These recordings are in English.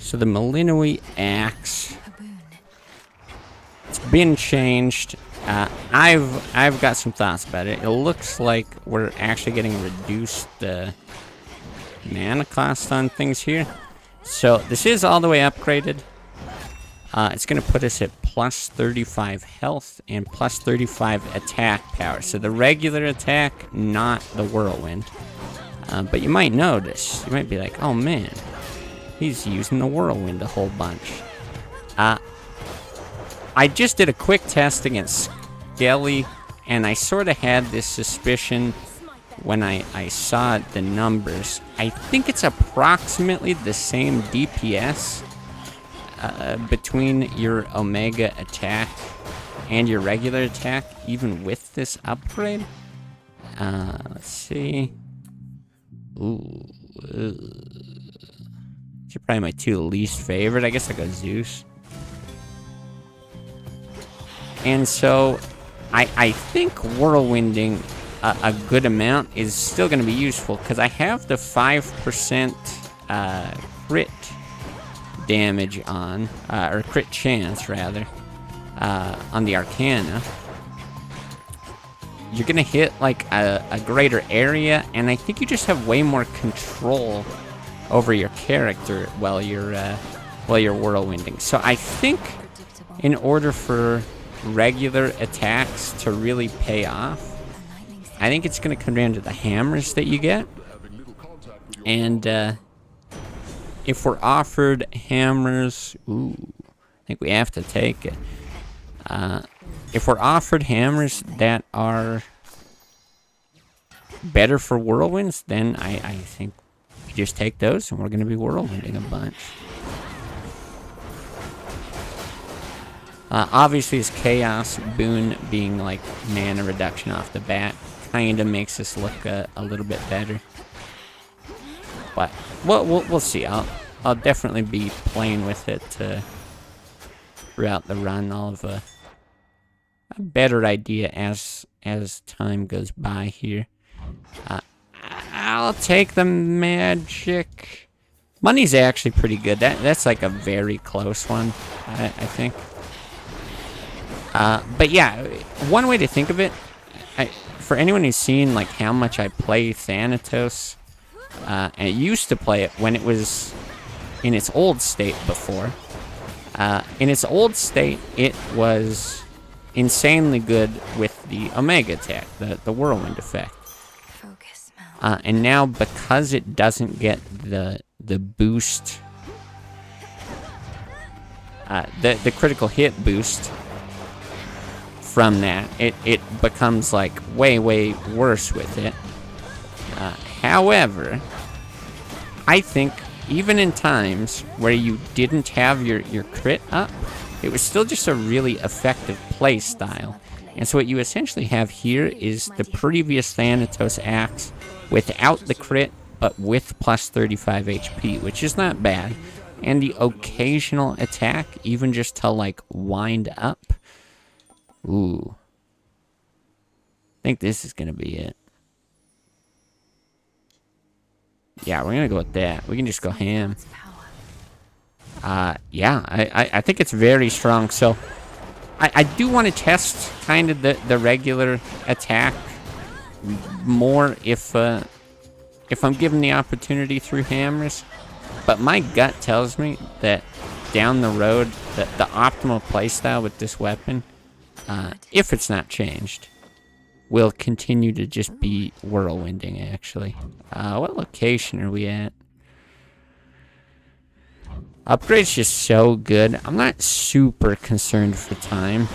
So the Melinoe axe, it's been changed. I've got some thoughts about it. It looks like we're actually getting reduced mana cost on things here. So this is all the way upgraded. It's going to put us at plus 35 health and plus 35 attack power. So the regular attack, not the whirlwind. But you might notice, you might be like, oh man, he's using the whirlwind a whole bunch. I just did a quick test against Skelly, and I sort of had this suspicion when I saw the numbers. I think it's approximately the same DPS between your Omega attack and your regular attack, even with this upgrade. Let's see. Ooh. These are probably my two least favorite. I guess I go Zeus. And so, I think whirlwinding a good amount is still going to be useful, because I have the 5% crit damage on, or crit chance, rather, on the Arcana. You're going to hit, like, a greater area, and I think you just have way more control over your character while you're whirlwinding. So I think in order for regular attacks to really pay off, I think it's going to come down to the hammers that you get. And if we're offered hammers, ooh, I think we have to take it. If we're offered hammers that are better for whirlwinds, then I think we just take those, and we're going to be whirlwinding a bunch. Obviously, this Chaos boon being like mana reduction off the bat kind of makes us look a little bit better. But we'll see. I'll definitely be playing with it throughout the run. I'll have a better idea as time goes by here. I'll take the magic. Money's actually pretty good. That's like a very close one, I think. But yeah, one way to think of it, for anyone who's seen like how much I play Thanatos, and I used to play it when it was in its old state before. In its old state, it was insanely good with the Omega attack, the whirlwind effect. And now, because it doesn't get the boost, the critical hit boost from that, it becomes like way worse with it. However, I think even in times where you didn't have your crit up, it was still just a really effective play style. And so what you essentially have here is the previous Thanatos axe without the crit, but with plus 35 HP, which is not bad. And the occasional attack, even just to like wind up. Ooh. I think this is going to be it. Yeah, we're going to go with that. We can just go ham. Yeah, I think it's very strong. So, I do want to test kind of the regular attack more if I'm given the opportunity through hammers. But my gut tells me that down the road, the optimal playstyle with this weapon, if it's not changed, will continue to just be whirlwinding, actually. What location are we at? Upgrade's just so good. I'm not super concerned for time.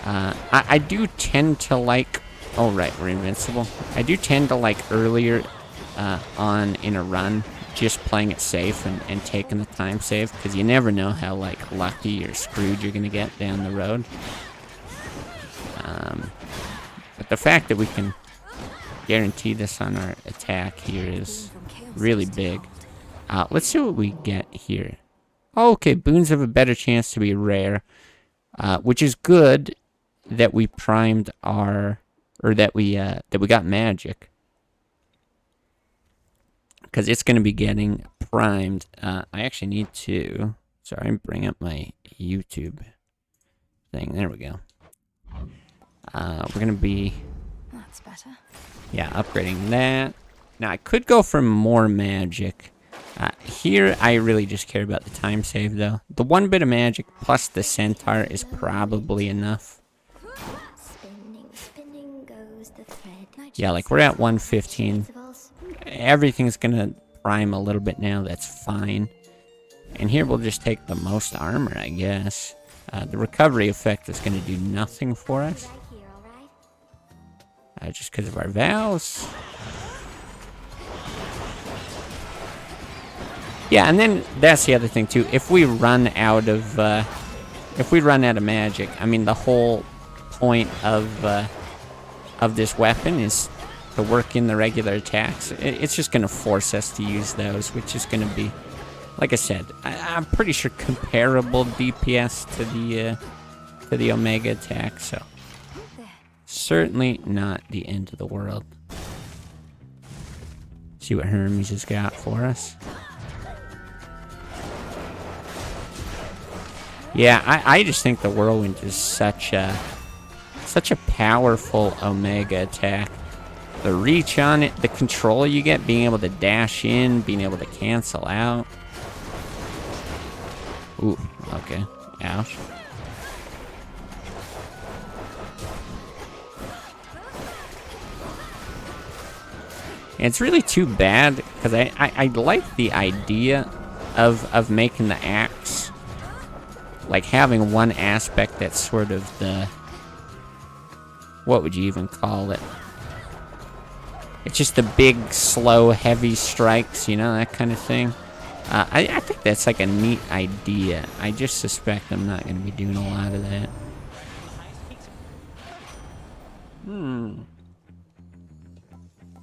I do tend to like... Oh, right, we're invincible. I do tend to like earlier on in a run, just playing it safe and taking the time save, because you never know how like lucky or screwed you're going to get down the road. But the fact that we can guarantee this on our attack here is really big. Let's see what we get here. Oh, okay, boons have a better chance to be rare, which is good that we primed our, or that we got magic. because it's going to be getting primed. I actually need to... Sorry, bring up my YouTube thing. There we go. We're going to be... That's better. Yeah, upgrading that. Now, I could go for more magic. Here, I really just care about the time save, though. The 1 bit of magic plus the centaur is probably enough. Spinning goes the thread. Yeah, like, we're at 115. Everything's gonna prime a little bit now, that's fine. And here we'll just take the most armor, I guess. The recovery effect is gonna do nothing for us. Just because of our vows. Yeah, and then that's the other thing too. If we run out of magic, I mean, the whole point of this weapon is to work in the regular attacks. It's just gonna force us to use those, which is gonna be, like I said, I'm pretty sure comparable DPS to the Omega attack. So certainly not the end of the world. See what Hermes has got for us. Yeah, I just think the Whirlwind is such a powerful Omega attack. The reach on it, the control you get, being able to dash in, being able to cancel out. Ooh, okay. Ouch. And it's really too bad, because I like the idea of making the axe, like having one aspect that's sort of the, what would you even call it? It's just the big, slow, heavy strikes, you know, that kind of thing. I think that's like a neat idea. I just suspect I'm not going to be doing a lot of that.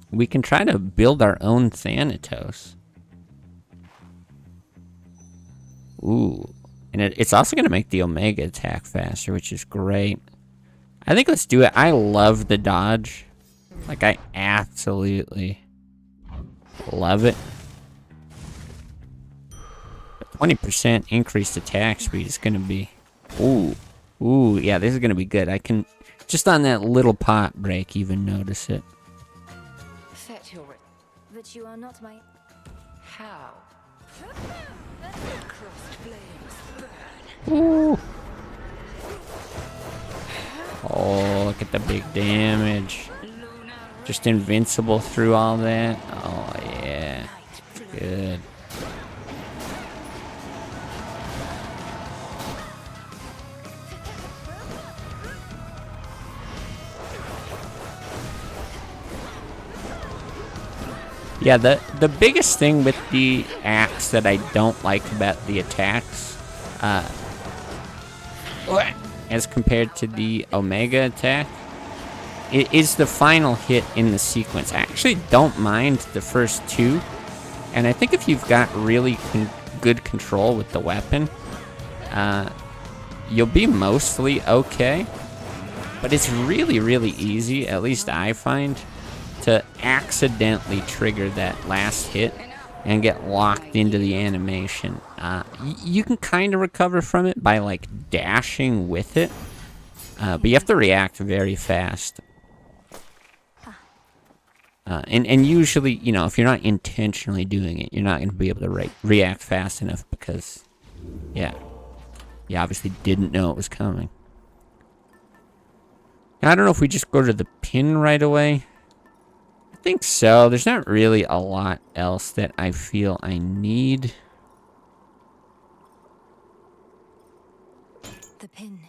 We can try to build our own Thanatos. Ooh. And it's also going to make the Omega attack faster, which is great. I think let's do it. I love the dodge. Like, I absolutely love it. 20% increased attack speed is going to be... Ooh. Ooh, yeah, this is going to be good. I can, just on that little pot break, even notice it. Set your... But you are not my... How? Crossed flames burn. Ooh. Oh, look at the big damage. Just invincible through all that. Oh, yeah. Good. Yeah, the biggest thing with the axe that I don't like about the attacks, as compared to the Omega attack, is the final hit in the sequence. I actually don't mind the first two, and I think if you've got really good control with the weapon, you'll be mostly okay. But it's really, really easy, at least I find, to accidentally trigger that last hit and get locked into the animation. You can kind of recover from it by, like, dashing with it, but you have to react very fast. And usually, you know, if you're not intentionally doing it, you're not going to be able to react fast enough because, yeah, you obviously didn't know it was coming. Now, I don't know if we just go to the pin right away. I think so. There's not really a lot else that I feel I need. The pin.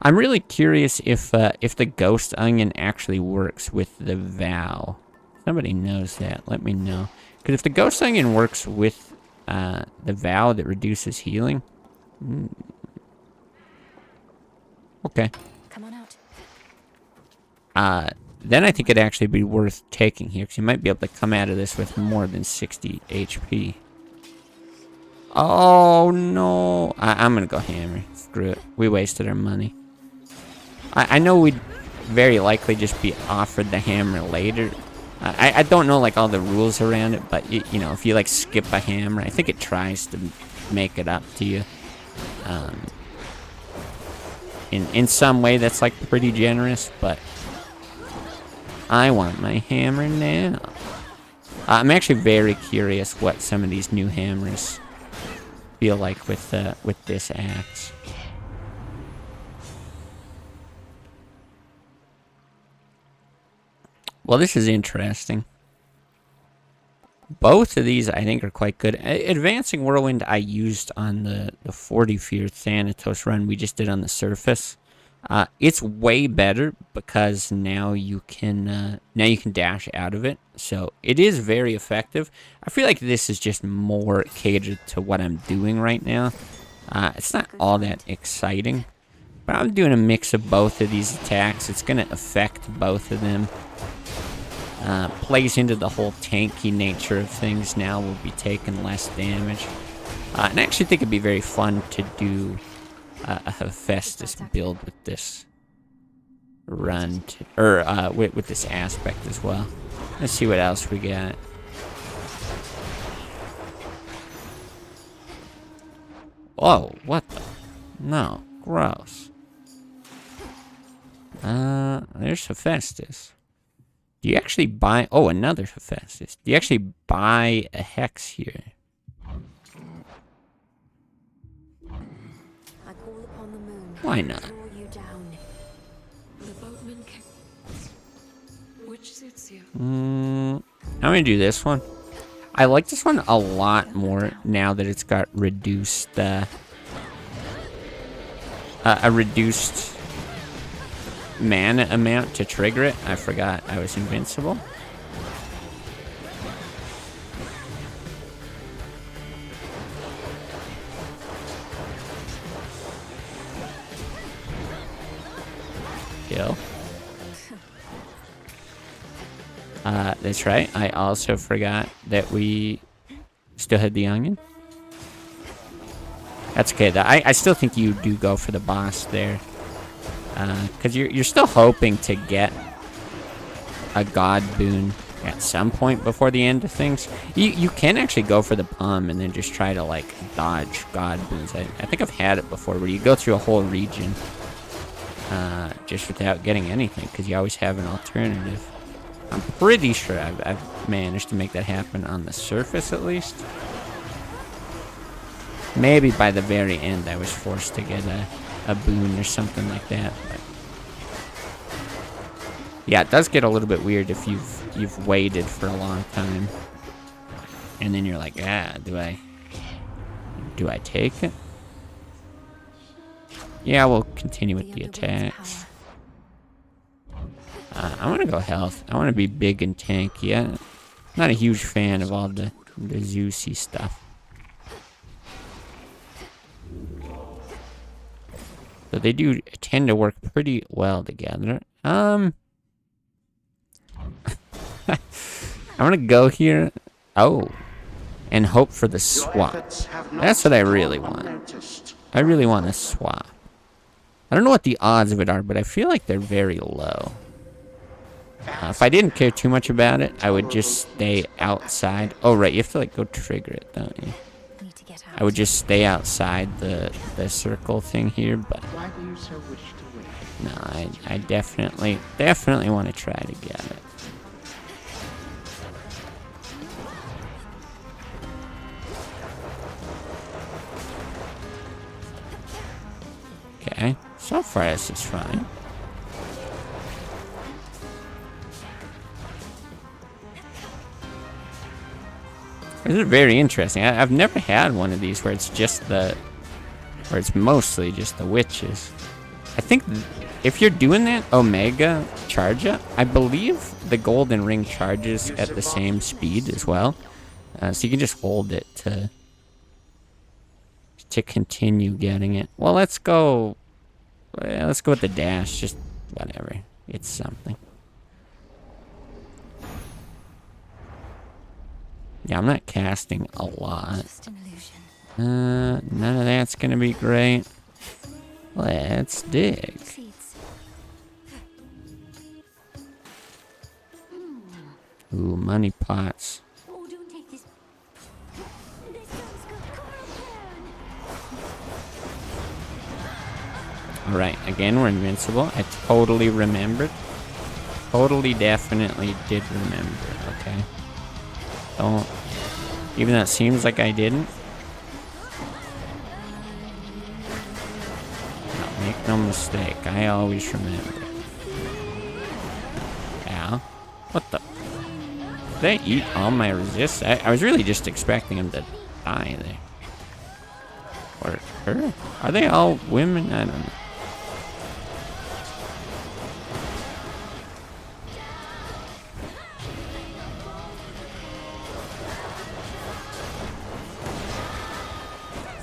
I'm really curious if the ghost onion actually works with the vow. Somebody knows that. Let me know. Because if the ghost onion works with the vow that reduces healing, okay. Come on out. Then I think it'd actually be worth taking here, because you might be able to come out of this with more than 60 HP. Oh, no. I'm going to go hammer. Screw it. We wasted our money. I know we'd very likely just be offered the hammer later, I don't know like all the rules around it, but you know, if you like skip a hammer, I think it tries to make it up to you. In some way that's like pretty generous, but I want my hammer now. I'm actually very curious what some of these new hammers feel like with this axe. Well, this is interesting. Both of these I think are quite good. Advancing Whirlwind I used on the 40 Fear Thanatos run we just did on the surface. It's way better because now you can dash out of it. So it is very effective. I feel like this is just more catered to what I'm doing right now. It's not all that exciting, but I'm doing a mix of both of these attacks. It's going to affect both of them. Plays into the whole tanky nature of things. Now we'll be taking less damage. And I actually think it'd be very fun to do a Hephaestus build with this run, with this aspect as well. Let's see what else we got. Whoa, what the? No, gross. There's Hephaestus. Do you actually buy... Oh, another Hephaestus. Do you actually buy a hex here? I call upon the moon. Why not? Draw you down. The boatman can... Which suits you? I'm gonna do this one. I like this one a lot more now that it's got reduced... a reduced... mana amount to trigger it. I forgot I was invincible. Kill. That's right. I also forgot that we still had the onion. That's okay though. I still think you do go for the boss there. Because you're still hoping to get a god boon at some point before the end of things. You can actually go for the palm and then just try to like dodge god boons. I think I've had it before where you go through a whole region just without getting anything because you always have an alternative. I'm pretty sure I've managed to make that happen on the surface at least. Maybe by the very end I was forced to get a boon or something like that. But yeah, it does get a little bit weird if you've waited for a long time, and then you're like, do I take it? Yeah, we'll continue with the attacks. I want to go health. I want to be big and tanky. I'm not a huge fan of all the Zeusy stuff. So they do tend to work pretty well together. I'm gonna go here. Oh, and hope for the swap. That's what I really want. I really want a swap. I don't know what the odds of it are, but I feel like they're very low. If I didn't care too much about it, I would just stay outside. Oh, right, you have to like go trigger it, don't you? I would just stay outside the circle thing here, but Why do you so wish to wait? no, I definitely want to try to get it. Okay, so far this is fine. This is very interesting. I've never had one of these where it's just where it's mostly just the witches. I think if you're doing that Omega charge up, I believe the golden ring charges at the same speed as well. So you can just hold it to continue getting it. Well, let's go with the dash. Just whatever. It's something. Yeah, I'm not casting a lot. Just an illusion. None of that's gonna be great. Let's dig. Seeds. Ooh, money pots. Oh, don't take this. This gun's got corruption. Alright, again, we're invincible. I totally remembered. Totally, definitely did remember, okay? Don't... Even though it seems like I didn't. No, make no mistake, I always remember. Ow. What the... Did they eat all my resist? I was really just expecting him to die there. Or her? Are they all women? I don't know.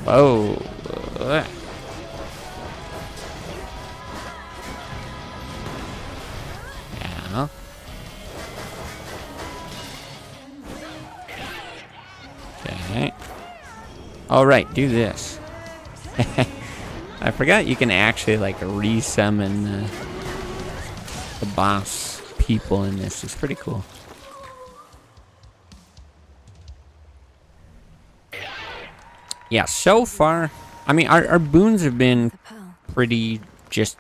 Whoa. Yeah. Okay. Alright, do this. I forgot you can actually, like, re-summon the boss people in this. It's pretty cool. Yeah, so far, I mean, our boons have been The pearl. pretty just,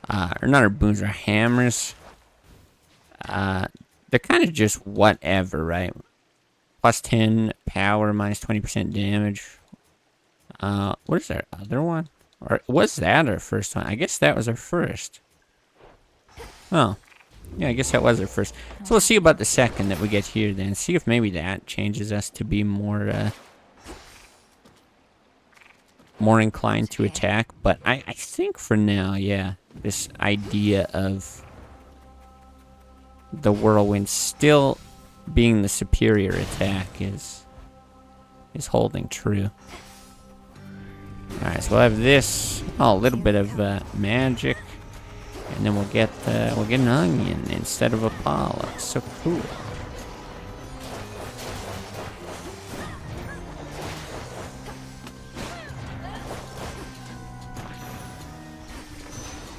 or not our boons, our hammers. They're kind of just whatever, right? Plus 10 power, minus 20% damage. What is our other one? Or was that our first one? I guess that was our first. Oh. Yeah, I guess that was our first. So we'll see about the second that we get here then. See if maybe that changes us to be more, more inclined to attack. But I think for now, yeah, this idea of the whirlwind still being the superior attack is holding true. Alright, so we'll have this, a little bit of magic, and then we'll get an onion instead of a Apollo. So cool.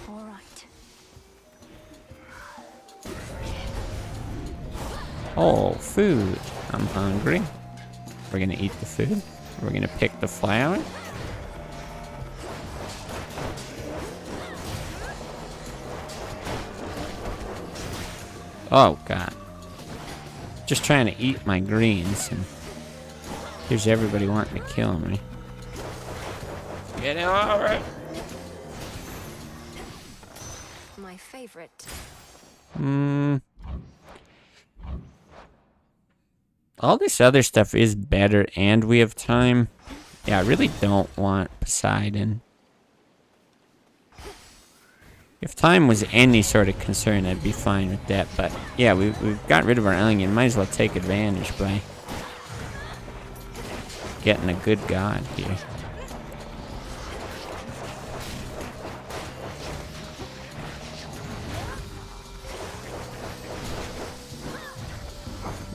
All right. Oh, food. I'm hungry. We're gonna eat the food. We're gonna pick the flower. Oh, God. Just trying to eat my greens, and here's everybody wanting to kill me. Get over it! My favorite. All this other stuff is better, and we have time. Yeah, I really don't want Poseidon. If time was any sort of concern, I'd be fine with that. But yeah, we've got rid of our onion. Might as well take advantage by getting a good god here.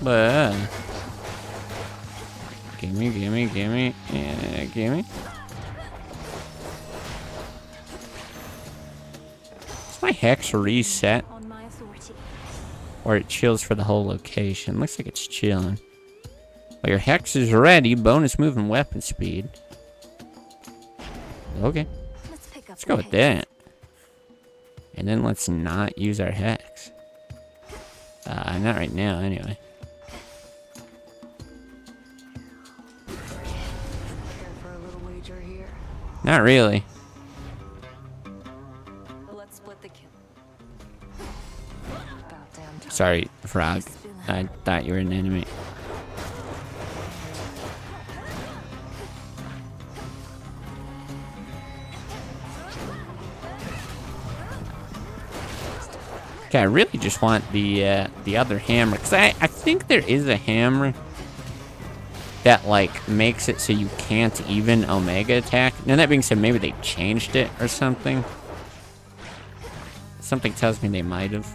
But gimme, yeah, gimme. Is my hex reset? On my authority. Or it chills for the whole location? Looks like it's chilling. Well, your hex is ready. Bonus move and weapon speed. Okay, Let's pick up. let's go with that. And then let's not use our hex. Not right now, anyway. Care for a little wager here? Not really. Let's split the kill. About damn time. Sorry, Frog. I thought you were an enemy. Okay, I really just want the other hammer, because I think there is a hammer that, like, makes it so you can't even Omega attack. Now, that being said, maybe they changed it or something. Something tells me they might have.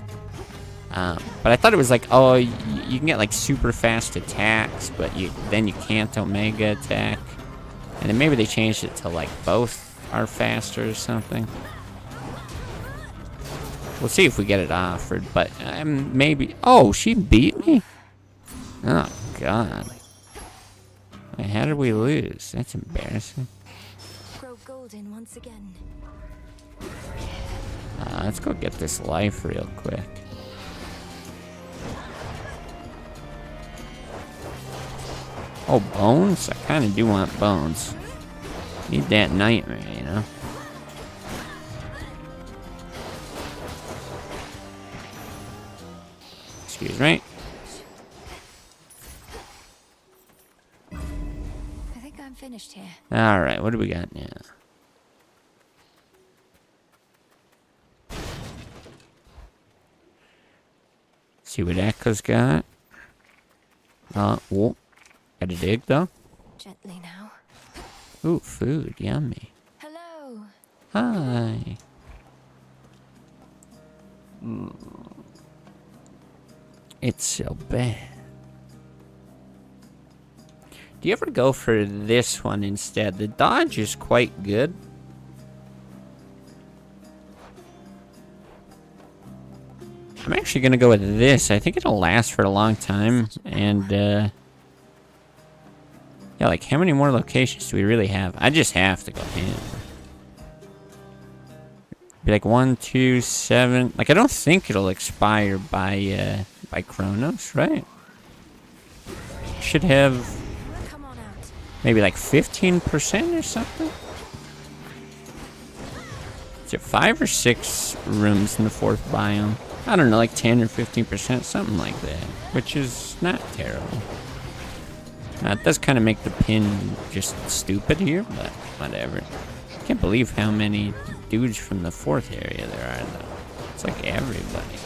But I thought it was like, oh, you can get, like, super fast attacks, but then you can't Omega attack. And then maybe they changed it to, like, both are faster or something. We'll see if we get it offered, but maybe... Oh, she beat me? Oh, God. Wait, how did we lose? That's embarrassing. Grow golden once again. Let's go get this life real quick. Oh, bones? I kind of do want bones. Need that nightmare, you know? Excuse me. I think I'm finished here. Alright, what do we got now? See what Echo's got. Whoa. Got a dig, though? Gently now. Ooh, food. Yummy. Hello. Hi. It's so bad. Do you ever go for this one instead? The dodge is quite good. I'm actually going to go with this. I think it'll last for a long time. And, yeah, like, how many more locations do we really have? I just have to go ham. Be like 1, 2, 7. Like, I don't think it'll expire by Chronos, right? Should have Come on out. maybe like 15% or something. Is it 5 or 6 rooms in the 4th biome? I don't know, like 10 or 15%, something like that. Which is not terrible. Now, it does kind of make the pin just stupid here, but whatever. Can't believe how many dudes from the 4th area there are, though. It's like everybody.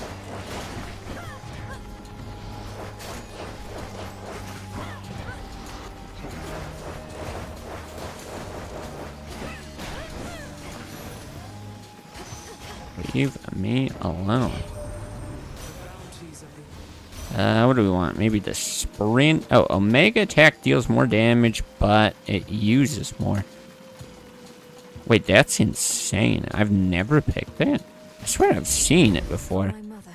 Leave me alone. What do we want? Maybe the sprint. Oh, Omega attack deals more damage, but it uses more. Wait, that's insane. I've never picked that. I swear I've seen it before. My mother.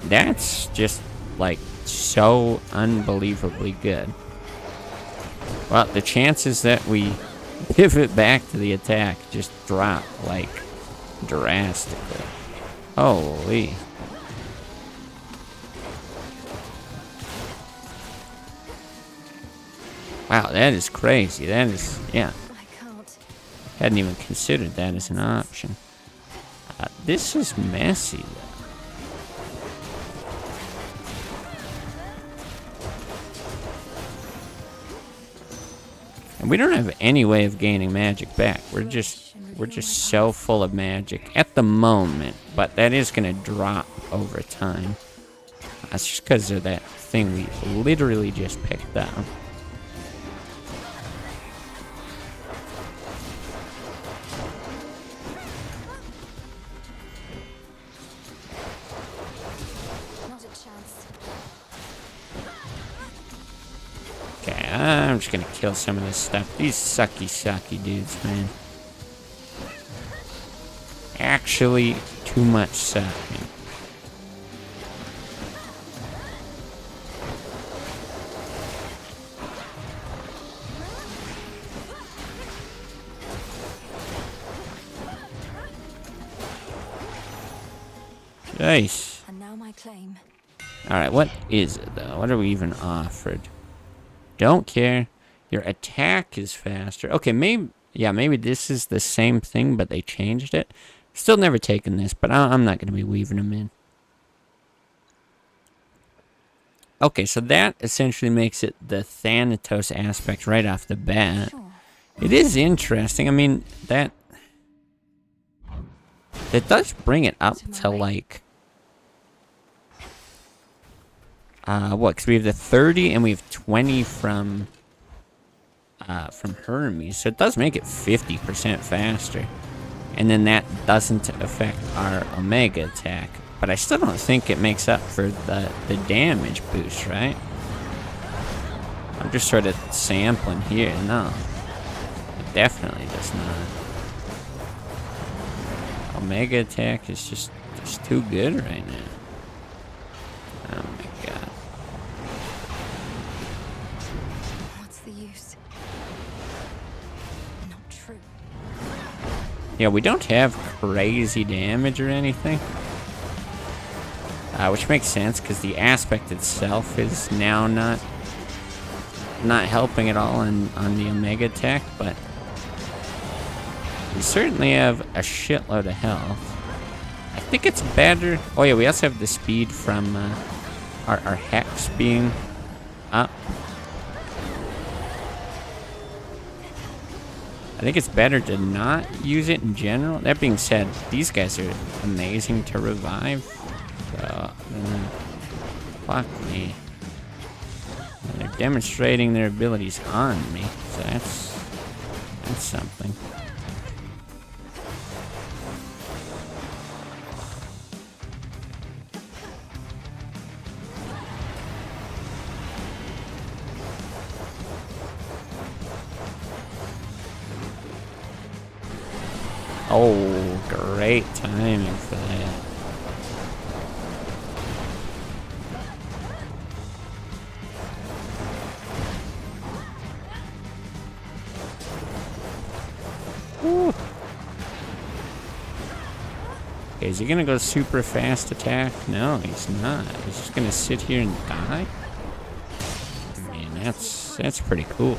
That's just, like, so unbelievably good. Well, the chances that we pivot back to the attack just drop, like, drastically. Holy. Wow, that is crazy. That is, yeah. I can't. Hadn't even considered that as an option. This is messy, though. And we don't have any way of gaining magic back. We're just so full of magic at the moment, but that is gonna drop over time. That's just because of that thing we literally just picked up. Not a chance. Okay, I'm just gonna kill some of this stuff. These sucky dudes, man. Actually, too much sucking. Nice. And now my claim. Alright, what is it, though? What are we even offered? Don't care. Your attack is faster. Okay, maybe this is the same thing, but they changed it. Still never taken this, but I'm not going to be weaving them in. Okay, so that essentially makes it the Thanatos aspect right off the bat. Sure. It is interesting. I mean, that does bring it up to, like... what? Because we have the 30 and we have 20 from Hermes, so it does make it 50% faster. And then that doesn't affect our Omega attack. But I still don't think it makes up for the damage boost, right? I'm just sort of sampling here. No. It definitely does not. Omega attack is just just too good right now. Oh my god. What's the use? Not true. Yeah, we don't have crazy damage or anything. Which makes sense, because the aspect itself is now not helping at all on the Omega tech, but we certainly have a shitload of health. I think it's better. Oh yeah, we also have the speed from our Hex being up. I think it's better to not use it in general. That being said, these guys are amazing to revive. So, fuck me. And they're demonstrating their abilities on me, so that's something. Oh, great timing for that. Woo. Okay, is he gonna go super fast attack? No, he's not. He's just gonna sit here and die? I mean, that's pretty cool.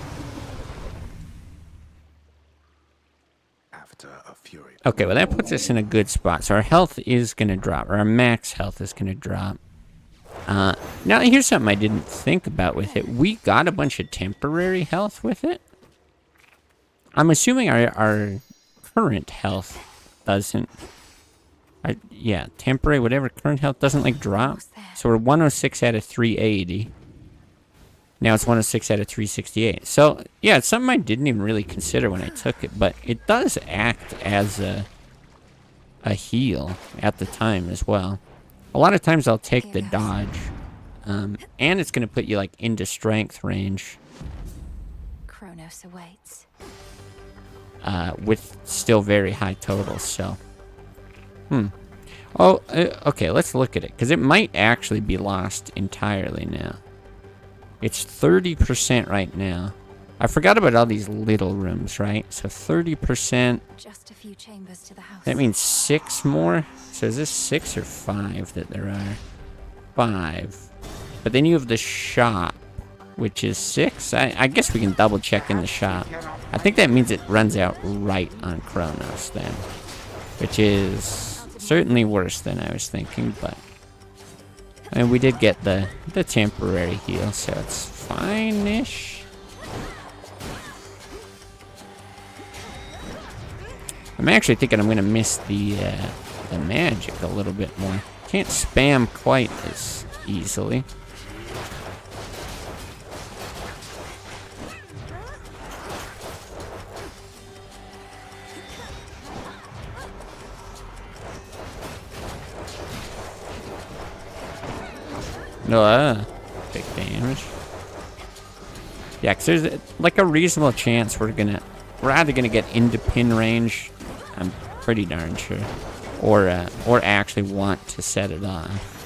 Okay, well that puts us in a good spot. So our health is gonna drop, or our max health is gonna drop. Now here's something I didn't think about with it. We got a bunch of temporary health with it. I'm assuming our current health doesn't. Yeah, temporary, whatever, current health doesn't like drop. So we're 106 out of 380. Now it's 106 out of 368. So, yeah, it's something I didn't even really consider when I took it, but it does act as a heal at the time as well. A lot of times I'll take the dodge, and it's going to put you, like, into strength range. Kronos awaits. With still very high totals, so. Oh, okay, let's look at it, because it might actually be lost entirely now. It's 30% right now. I forgot about all these little rooms, right? So 30%. Just a few chambers to the house. That means 6 more. So is this 6 or 5 that there are? 5. But then you have the shop, which is 6. I guess we can double check in the shop. I think that means it runs out right on Kronos then, which is certainly worse than I was thinking, but. And we did get the temporary heal, so it's fine-ish. I'm actually thinking I'm gonna miss the magic a little bit more. Can't spam quite as easily. No, big damage. Yeah, because there's like a reasonable chance we're either gonna get into pin range. I'm pretty darn sure, or actually want to set it off.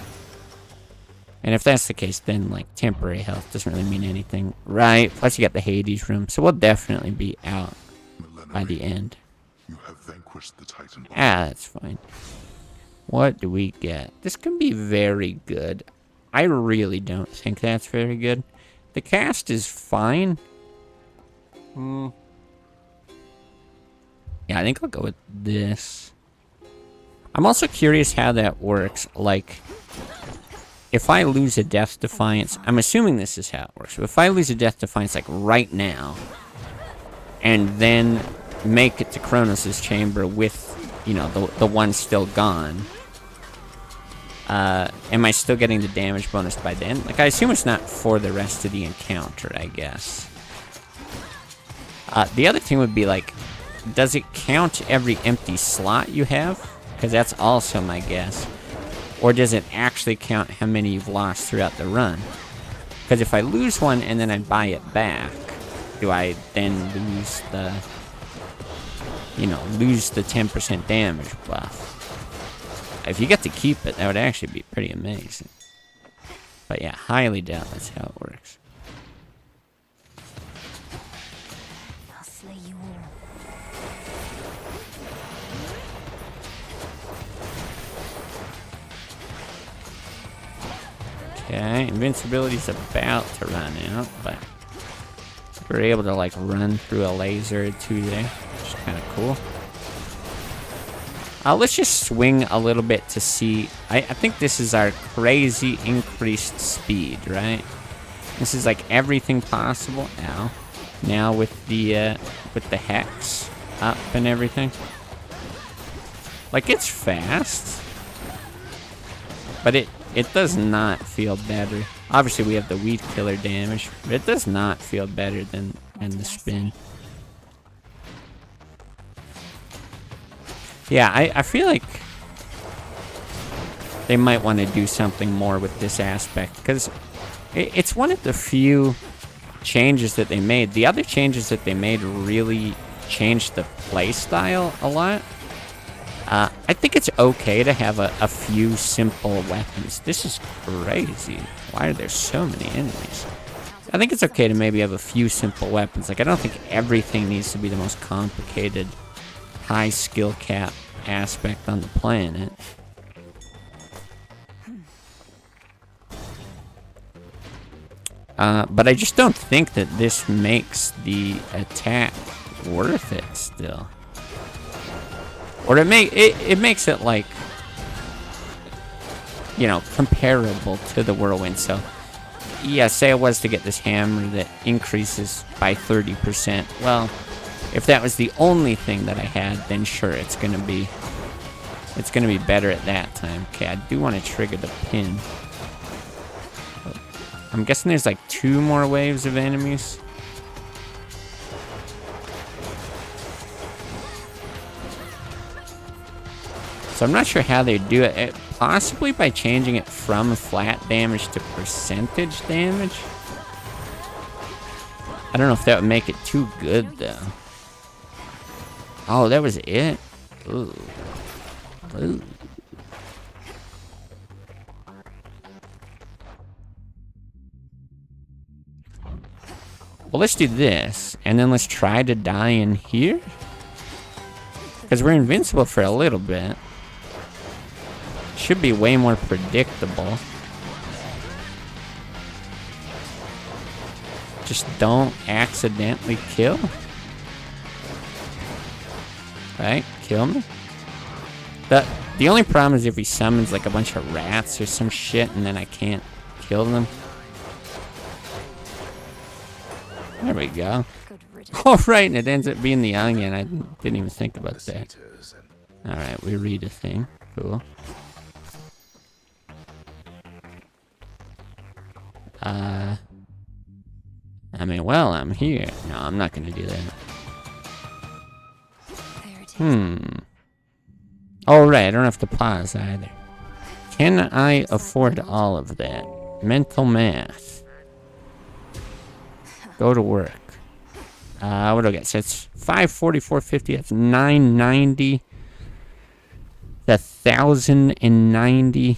And if that's the case, then like temporary health doesn't really mean anything, right? Plus you got the Hades room, so we'll definitely be out by the end. You have vanquished the Titan. That's fine. What do we get? This can be very good. I really don't think that's very good. The cast is fine. Yeah, I think I'll go with this. I'm also curious how that works. Like, if I lose a Death Defiance, I'm assuming this is how it works. But if I lose a Death Defiance, like, right now, and then make it to Kronos' chamber with, you know, the one still gone, am I still getting the damage bonus by then? Like, I assume it's not for the rest of the encounter, I guess. The other thing would be, like, does it count every empty slot you have? Because that's also my guess. Or does it actually count how many you've lost throughout the run? Because if I lose one and then I buy it back, do I then lose the, you know, lose the 10% damage buff? If you get to keep it, that would actually be pretty amazing. But yeah, highly doubt that's how it works. I'll slay you all. Okay, invincibility's about to run out, but we're able to like run through a laser or two there, which is kind of cool. Let's just swing a little bit to see. I think this is our crazy increased speed, right? This is like everything possible now. Now with the hex up and everything. Like, it's fast, but it does not feel better. Obviously, we have the weed killer damage, but it does not feel better than the spin. Yeah, I feel like they might want to do something more with this aspect, because it's one of the few changes that they made. The other changes that they made really changed the playstyle a lot. I think it's okay to have a few simple weapons. This is crazy. Why are there so many enemies? I think it's okay to maybe have a few simple weapons. Like, I don't think everything needs to be the most complicated, high skill cap aspect on the planet. But I just don't think that this makes the attack worth it still. Or it makes it like, you know, comparable to the whirlwind. So yeah, say I was to get this hammer that increases by 30%. Well, if that was the only thing that I had, then sure, it's gonna be better at that time. Okay, I do want to trigger the pin. I'm guessing there's like 2 more waves of enemies. So I'm not sure how they do it. Possibly by changing it from flat damage to percentage damage. I don't know if that would make it too good though. Oh, that was it? Ooh. Ooh. Well, let's do this, and then let's try to die in here. Because we're invincible for a little bit. Should be way more predictable. Just don't accidentally kill. Right? Kill me. The only problem is if he summons like a bunch of rats or some shit and then I can't kill them. There we go. Oh, right, and it ends up being the onion. I didn't even think about that. Alright, we read a thing. Cool. I mean, well, I'm here. No, I'm not gonna do that. Oh, right, I don't have to pause either. Can I afford all of that? Mental math. Go to work. What do I get? So it's 544.50. That's 990. That's 1,090.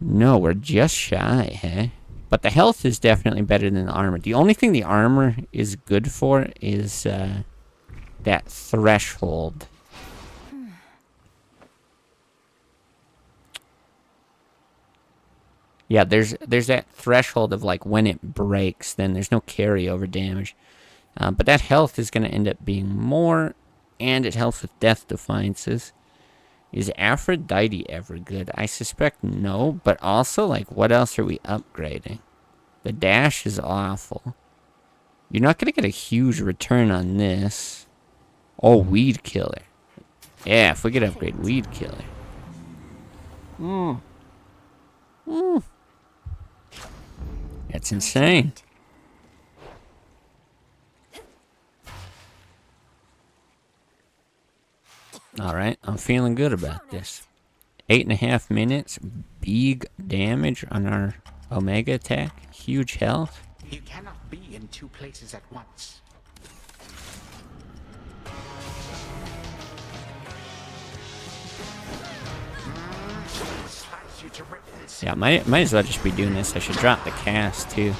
No, we're just shy, hey? But the health is definitely better than the armor. The only thing the armor is good for is that threshold. Yeah, there's that threshold of like when it breaks, then there's no carryover damage. But that health is going to end up being more, and it helps with death defiances. Is Aphrodite ever good? I suspect no, but also, like, what else are we upgrading? The dash is awful. You're not going to get a huge return on this. Oh, weed killer. Yeah, if we could upgrade weed killer. That's insane. Alright, I'm feeling good about this. 8.5 minutes, big damage on our Omega attack, huge health. You cannot be in 2 places at once. you to ribbons. Yeah, might as well just be doing this. I should drop the cast too.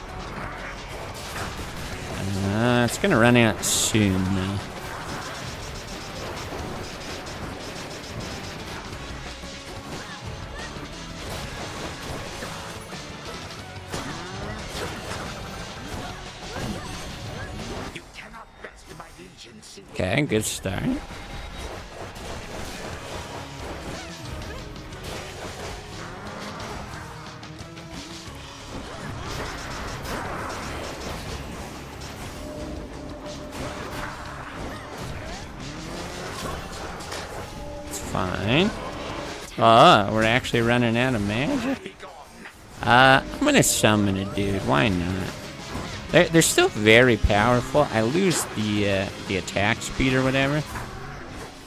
It's gonna run out soon though. You cannot best my legions. Okay, good start. Fine. We're actually running out of magic? I'm gonna summon a dude, why not? They're still very powerful. I lose the attack speed or whatever.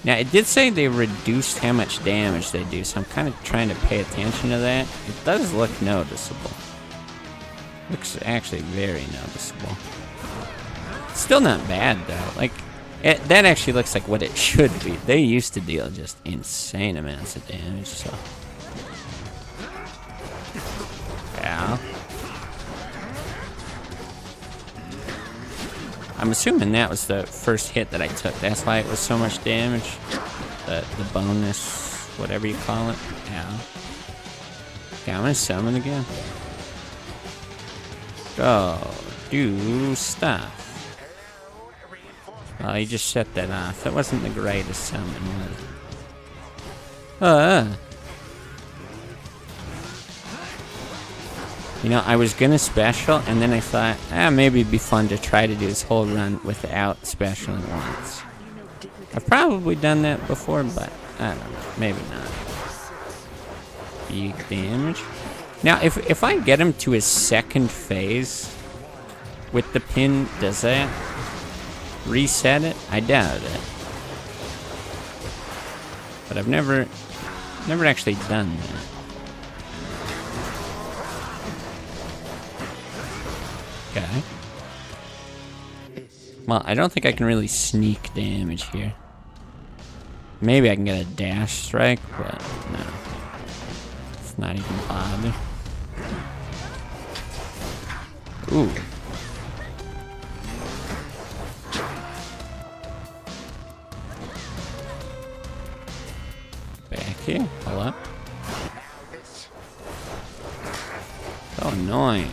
Now, it did say they reduced how much damage they do, so I'm kind of trying to pay attention to that. It does look noticeable. Looks actually very noticeable. Still not bad, though. Like, that actually looks like what it should be. They used to deal just insane amounts of damage, so. Yeah. I'm assuming that was the first hit that I took. That's why it was so much damage. The bonus, whatever you call it. Yeah. Okay, I'm gonna summon again. Go. Do stuff. Oh, you just shut that off. That wasn't the greatest summon, was it? You know, I was gonna special, and then I thought, maybe it'd be fun to try to do this whole run without specialing once. I've probably done that before, but I don't know. Maybe not. Big damage. Now, if I get him to his second phase with the pin, does that reset it? I doubt it. But I've never actually done that. Okay. Well, I don't think I can really sneak damage here. Maybe I can get a dash strike, but no. It's not even bother. Ooh. Back here. Pull up. So annoying.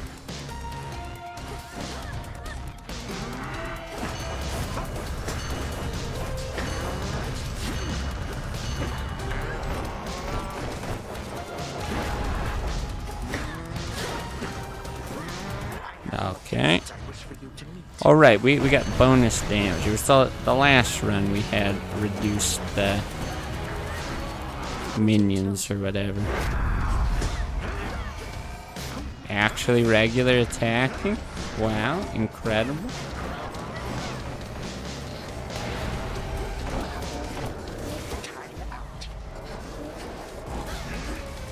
Okay. Alright, we got bonus damage. It was the last run we had reduced the minions or whatever. Actually regular attacking? Wow, incredible.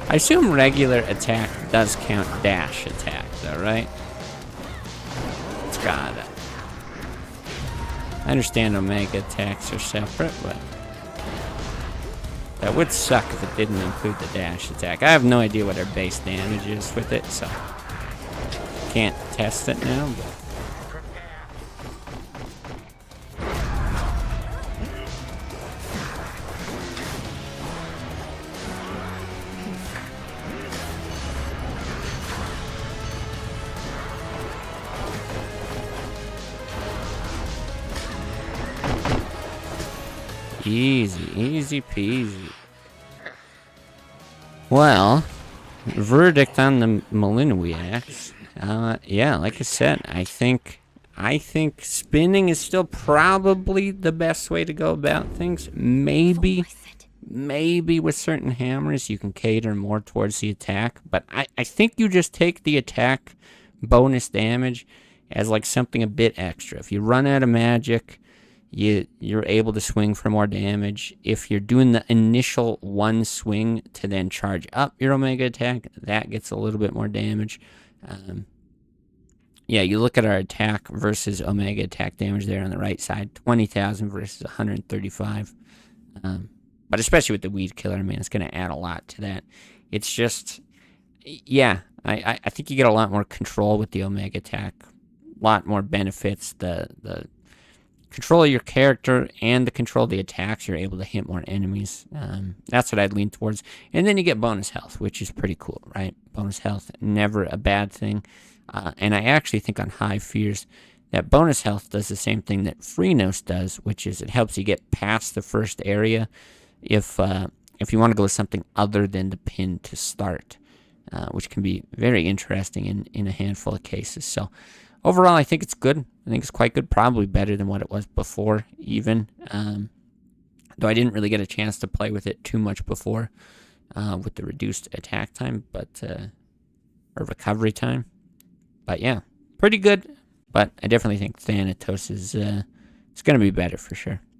I assume regular attack does count dash attack though, right? It's gotta. I understand Omega attacks are separate, but that would suck if it didn't include the dash attack. I have no idea what our base damage is with it, so can't test it now, but easy peasy. Well, verdict on the Melinoe axe. Yeah, like I said, I think spinning is still probably the best way to go about things. Maybe with certain hammers you can cater more towards the attack, but I think you just take the attack bonus damage as like something a bit extra. If you run out of magic, you're able to swing for more damage. If you're doing the initial one swing to then charge up your Omega attack, that gets a little bit more damage. Yeah, you look at our attack versus Omega attack damage there on the right side, 20,000 versus 135. But especially with the Weed Killer, I mean, it's going to add a lot to that. It's just, yeah, I think you get a lot more control with the Omega attack. A lot more benefits. The control of your character and the control of the attacks, you're able to hit more enemies. That's what I'd lean towards. And then you get bonus health, which is pretty cool, right? Bonus health, never a bad thing. And I actually think on High Fears that bonus health does the same thing that Freenos does, which is it helps you get past the first area if you want to go with something other than the pin to start, which can be very interesting in a handful of cases. So overall, I think it's good. I think it's quite good, probably better than what it was before, even. Though I didn't really get a chance to play with it too much before with the reduced attack time, or recovery time. But yeah, pretty good. But I definitely think Thanatos is going to be better for sure.